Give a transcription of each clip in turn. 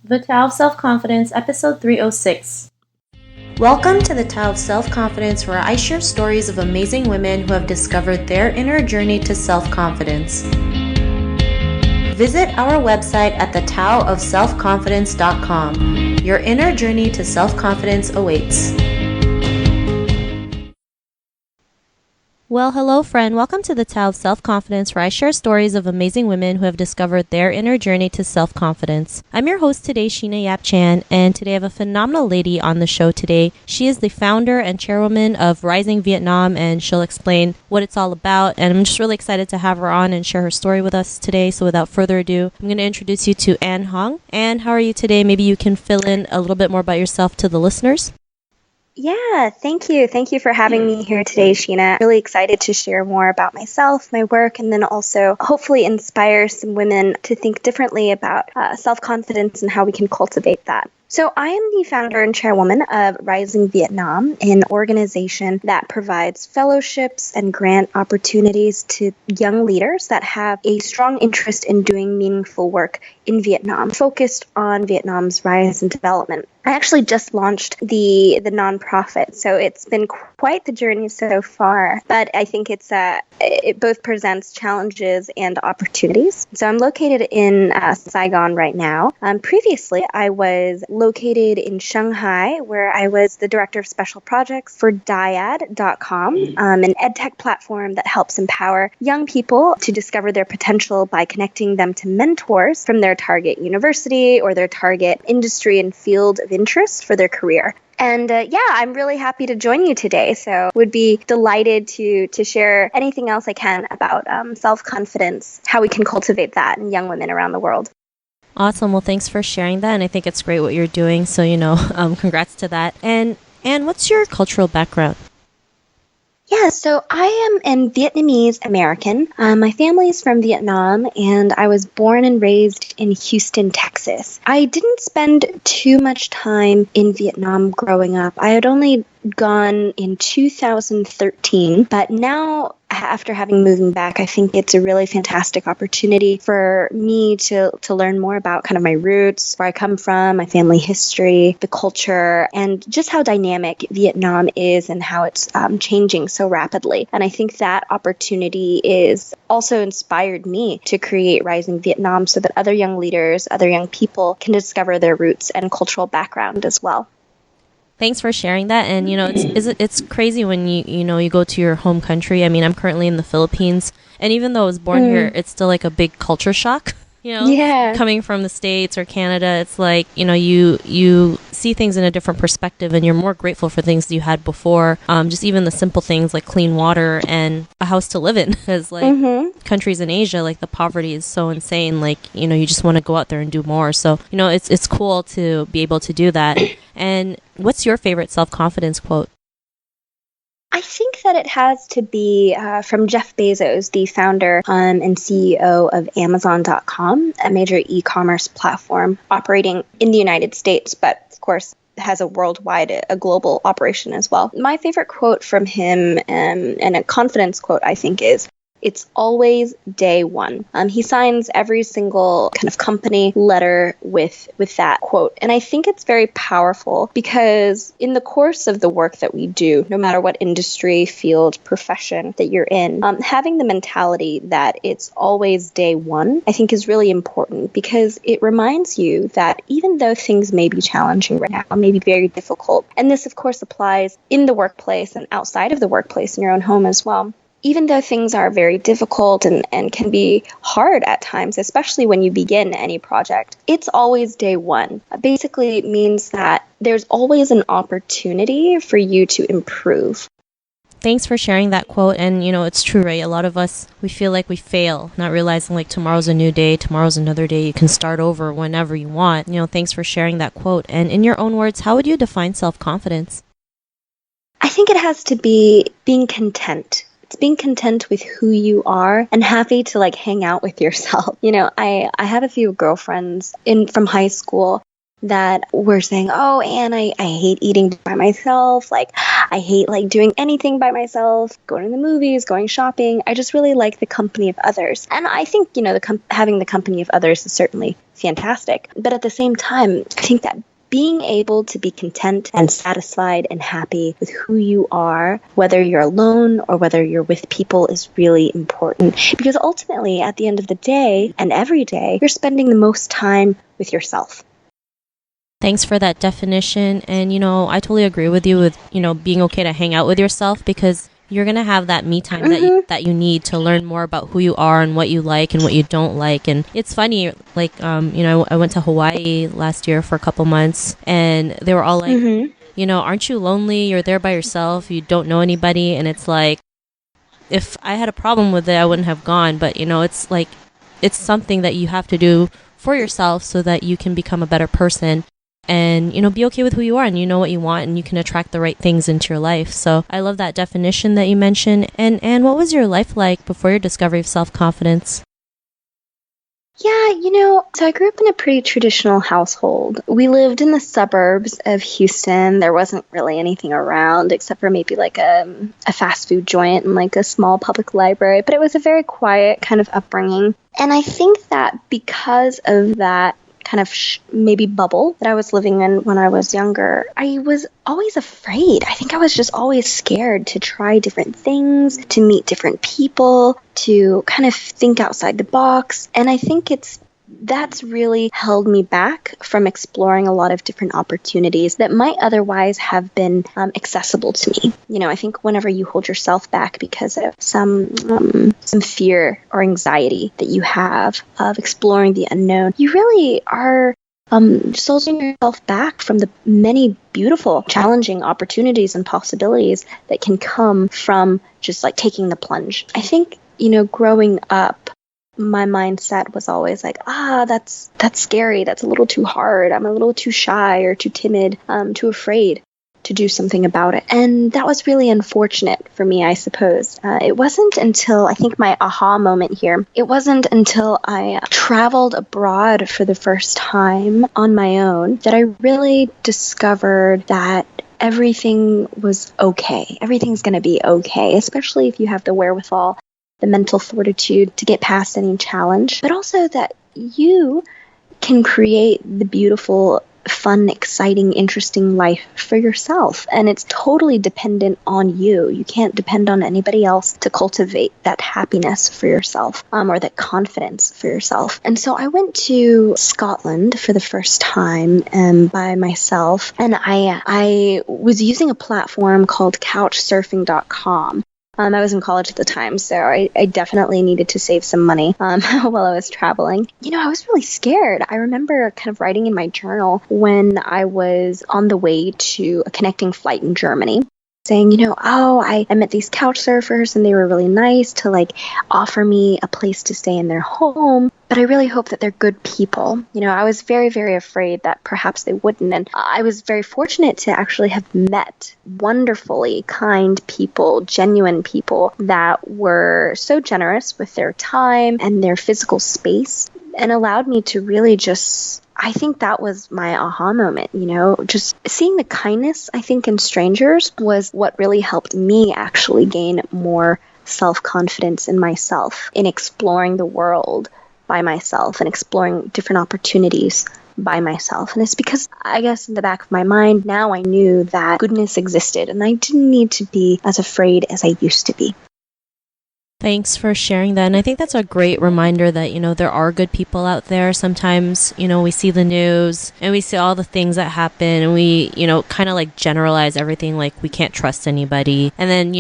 The Tao of Self-Confidence, Episode 306. Welcome to the Tao of Self-Confidence, where I share stories of amazing women who have discovered their inner journey to self-confidence. Visit our website at thetaoofselfconfidence.com. Your inner journey to self-confidence awaits. Well, hello, friend. Welcome to the Tao of Self-Confidence, where I share stories of amazing women who have discovered their inner journey to self-confidence. I'm your host today, Sheena Yap Chan, and today I have a phenomenal lady on the show today. She is the founder and chairwoman of Rising Vietnam, and she'll explain what it's all about. And I'm just really excited to have her on and share her story with us today. So without further ado, I'm going to introduce you to Anh Hoang. Anh, how are you today? Maybe you can fill in a little bit more about yourself to the listeners. Yeah, thank you. Thank you for having me here today, Sheena. Really excited to share more about myself, my work, and then also hopefully inspire some women to think differently about self-confidence and how we can cultivate that. So I am the founder and chairwoman of Rising Vietnam, an organization that provides fellowships and grant opportunities to young leaders that have a strong interest in doing meaningful work in Vietnam, focused on Vietnam's rise and development. I actually just launched the nonprofit, so it's been quite the journey so far, but I think it both presents challenges and opportunities. So I'm located in Saigon right now. Previously, I was located in Shanghai, where I was the director of special projects for Dyad.com, an edtech platform that helps empower young people to discover their potential by connecting them to mentors from their target university or their target industry and field of interest for their career. And I'm really happy to join you today. So would be delighted to share anything else I can about self-confidence, how we can cultivate that in young women around the world. Awesome. Well, thanks for sharing that. And I think it's great what you're doing. So, congrats to that. And what's your cultural background? Yeah, so I am a Vietnamese American. My family is from Vietnam, and I was born and raised in Houston, Texas. I didn't spend too much time in Vietnam growing up. I had only gone in 2013, but now after having moved back, I think it's a really fantastic opportunity for me to learn more about kind of my roots, where I come from, my family history, the culture, and just how dynamic Vietnam is and how it's changing so rapidly. And I think that opportunity is also inspired me to create Rising Vietnam so that other young leaders, other young people can discover their roots and cultural background as well. Thanks for sharing that. And, it's crazy when you go to your home country. I mean, I'm currently in the Philippines, and even though I was born here, it's still like a big culture shock, Yeah. Coming from the States or Canada. It's like, you see things in a different perspective, and you're more grateful for things you had before. Just even the simple things like clean water and a house to live in, because countries in Asia, like the poverty is so insane. Like, you just want to go out there and do more. So, it's cool to be able to do that. And what's your favorite self-confidence quote? I think that it has to be from Jeff Bezos, the founder and CEO of Amazon.com, a major e-commerce platform operating in the United States, but of course has a worldwide, a global operation as well. My favorite quote from him, and a confidence quote, I think, is, "It's always day one." He signs every single kind of company letter with that quote. And I think it's very powerful because in the course of the work that we do, no matter what industry, field, profession that you're in, having the mentality that it's always day one, I think is really important because it reminds you that even though things may be challenging right now, may be very difficult, and this of course applies in the workplace and outside of the workplace in your own home as well. Even though things are very difficult and can be hard at times, especially when you begin any project, it's always day one. Basically, it means that there's always an opportunity for you to improve. Thanks for sharing that quote. And, it's true, right? A lot of us, we feel like we fail, not realizing like tomorrow's a new day, tomorrow's another day. You can start over whenever you want. Thanks for sharing that quote. And in your own words, how would you define self-confidence? I think it has to be being content. Being content with who you are and happy to hang out with yourself. I have a few girlfriends from high school that were saying, oh, Anne, I hate eating by myself. Like, I hate like doing anything by myself, going to the movies, going shopping. I just really like the company of others. And I think, having the company of others is certainly fantastic. But at the same time, I think that being able to be content and satisfied and happy with who you are, whether you're alone or whether you're with people, is really important. Because ultimately, at the end of the day and every day, you're spending the most time with yourself. Thanks for that definition. And, I totally agree with you with, being okay to hang out with yourself, because you're going to have that me time that you need to learn more about who you are and what you like and what you don't like. And it's funny, like, I went to Hawaii last year for a couple months, and they were all like, aren't you lonely? You're there by yourself. You don't know anybody. And it's like, if I had a problem with it, I wouldn't have gone. But, it's like, it's something that you have to do for yourself so that you can become a better person. And, be okay with who you are, and you know what you want, and you can attract the right things into your life. So I love that definition that you mentioned. And what was your life like before your discovery of self-confidence? Yeah, so I grew up in a pretty traditional household. We lived in the suburbs of Houston. There wasn't really anything around except for maybe like a fast food joint and like a small public library. But it was a very quiet kind of upbringing. And I think that because of that kind of maybe bubble that I was living in when I was younger, I was always afraid. I think I was just always scared to try different things, to meet different people, to kind of think outside the box. And I think that's really held me back from exploring a lot of different opportunities that might otherwise have been accessible to me. I think whenever you hold yourself back because of some fear or anxiety that you have of exploring the unknown, you really are just holding yourself back from the many beautiful, challenging opportunities and possibilities that can come from just like taking the plunge. I think, growing up, my mindset was always like, that's scary. That's a little too hard. I'm a little too shy or too timid, too afraid to do something about it. And that was really unfortunate for me, I suppose. It wasn't until, I think my aha moment here, it wasn't until I traveled abroad for the first time on my own that I really discovered that everything was okay. Everything's going to be okay, especially if you have the wherewithal, the mental fortitude to get past any challenge, but also that you can create the beautiful, fun, exciting, interesting life for yourself. And it's totally dependent on you. You can't depend on anybody else to cultivate that happiness for yourself, or that confidence for yourself. And so I went to Scotland for the first time by myself, and I was using a platform called couchsurfing.com. I was in college at the time, so I definitely needed to save some money while I was traveling. I was really scared. I remember kind of writing in my journal when I was on the way to a connecting flight in Germany, saying, I met these couch surfers and they were really nice to like offer me a place to stay in their home, but I really hope that they're good people. I was very, very afraid that perhaps they wouldn't. And I was very fortunate to actually have met wonderfully kind people, genuine people that were so generous with their time and their physical space and allowed me to really I think that was my aha moment, just seeing the kindness, I think, in strangers was what really helped me actually gain more self-confidence in myself, in exploring the world by myself and exploring different opportunities by myself. And it's because, I guess, in the back of my mind, now I knew that goodness existed and I didn't need to be as afraid as I used to be. Thanks for sharing that. And I think that's a great reminder that, there are good people out there. Sometimes, we see the news and we see all the things that happen and we, kind of like generalize everything like we can't trust anybody. And then,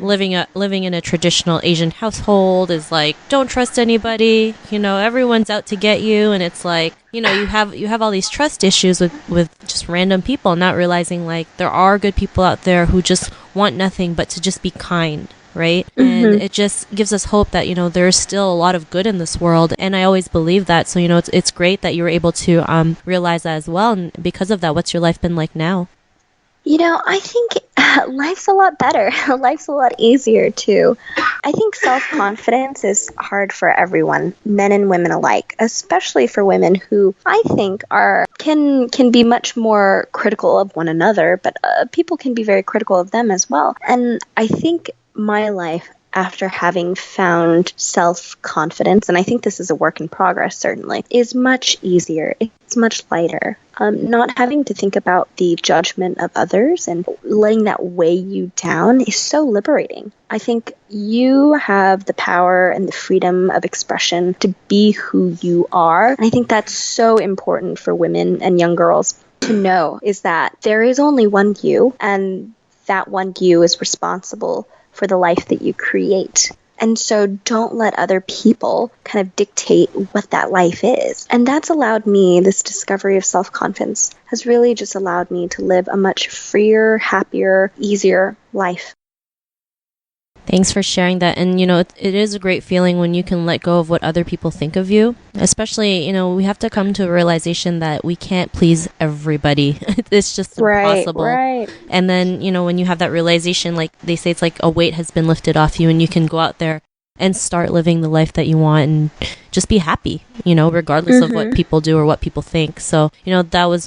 living in a traditional Asian household is like, don't trust anybody. Everyone's out to get you. And it's like, you have all these trust issues with just random people, not realizing like there are good people out there who just want nothing but to just be kind. Right? And it just gives us hope that, there's still a lot of good in this world. And I always believe that. So, it's great that you were able to realize that as well. And because of that, what's your life been like now? I think life's a lot better. Life's a lot easier too. I think self-confidence is hard for everyone, men and women alike, especially for women who I think can be much more critical of one another, but people can be very critical of them as well. And I think my life after having found self-confidence, and I think this is a work in progress certainly, is much easier. It's much lighter. Not having to think about the judgment of others and letting that weigh you down is so liberating. I think you have the power and the freedom of expression to be who you are. And I think that's so important for women and young girls to know, is that there is only one you, and that one you is responsible for the life that you create. And so don't let other people kind of dictate what that life is. And that's allowed me, this discovery of self-confidence has really just allowed me to live a much freer, happier, easier life. Thanks for sharing that. And, it is a great feeling when you can let go of what other people think of you. Especially, we have to come to a realization that we can't please everybody. It's just impossible. Right. And then, when you have that realization, like they say, it's like a weight has been lifted off you and you can go out there and start living the life that you want and just be happy, regardless of what people do or what people think. So, that was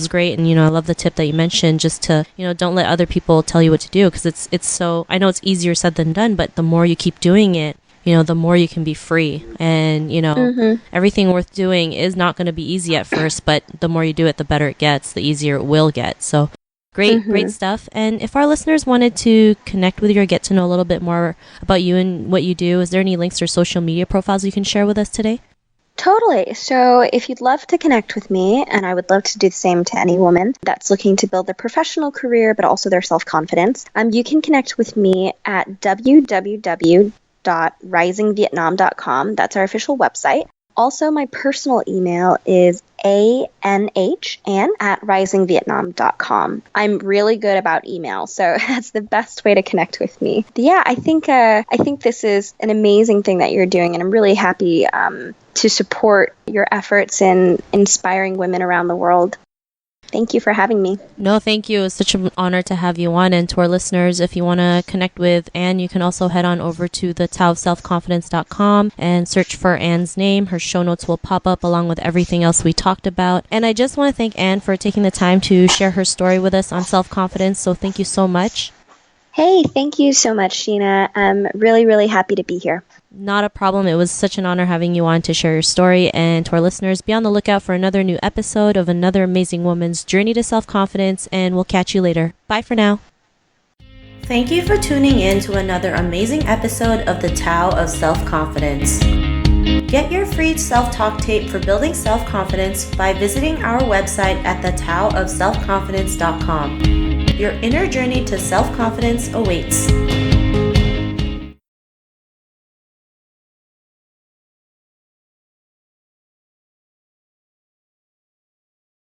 great. And, I love the tip that you mentioned, just to, don't let other people tell you what to do, because it's so, I know it's easier said than done, but the more you keep doing it, the more you can be free. And, everything worth doing is not going to be easy at first, but the more you do it, the better it gets, the easier it will get. So great stuff. And if our listeners wanted to connect with you or get to know a little bit more about you and what you do, is there any links or social media profiles you can share with us today? Totally. So if you'd love to connect with me, and I would love to do the same to any woman that's looking to build their professional career, but also their self-confidence, you can connect with me at www.risingvietnam.com. That's our official website. Also, my personal email is anh@risingvietnam.com. I'm really good about email, so that's the best way to connect with me. But yeah, I think this is an amazing thing that you're doing, and I'm really happy to support your efforts in inspiring women around the world. Thank you for having me. No, thank you. It's such an honor to have you on. And to our listeners, if you want to connect with Anne, you can also head on over to the taoofselfconfidence.com and search for Anne's name. Her show notes will pop up along with everything else we talked about. And I just want to thank Anne for taking the time to share her story with us on self-confidence. So thank you so much. Hey, thank you so much, Sheena. I'm really, really happy to be here. Not a problem. It was such an honor having you on to share your story. And to our listeners, be on the lookout for another new episode of another amazing woman's journey to self-confidence, and we'll catch you later. Bye for now. Thank you for tuning in to another amazing episode of the Tao of Self-Confidence. Get your free self-talk tape for building self-confidence by visiting our website at thetaoofselfconfidence.com. Your inner journey to self-confidence awaits.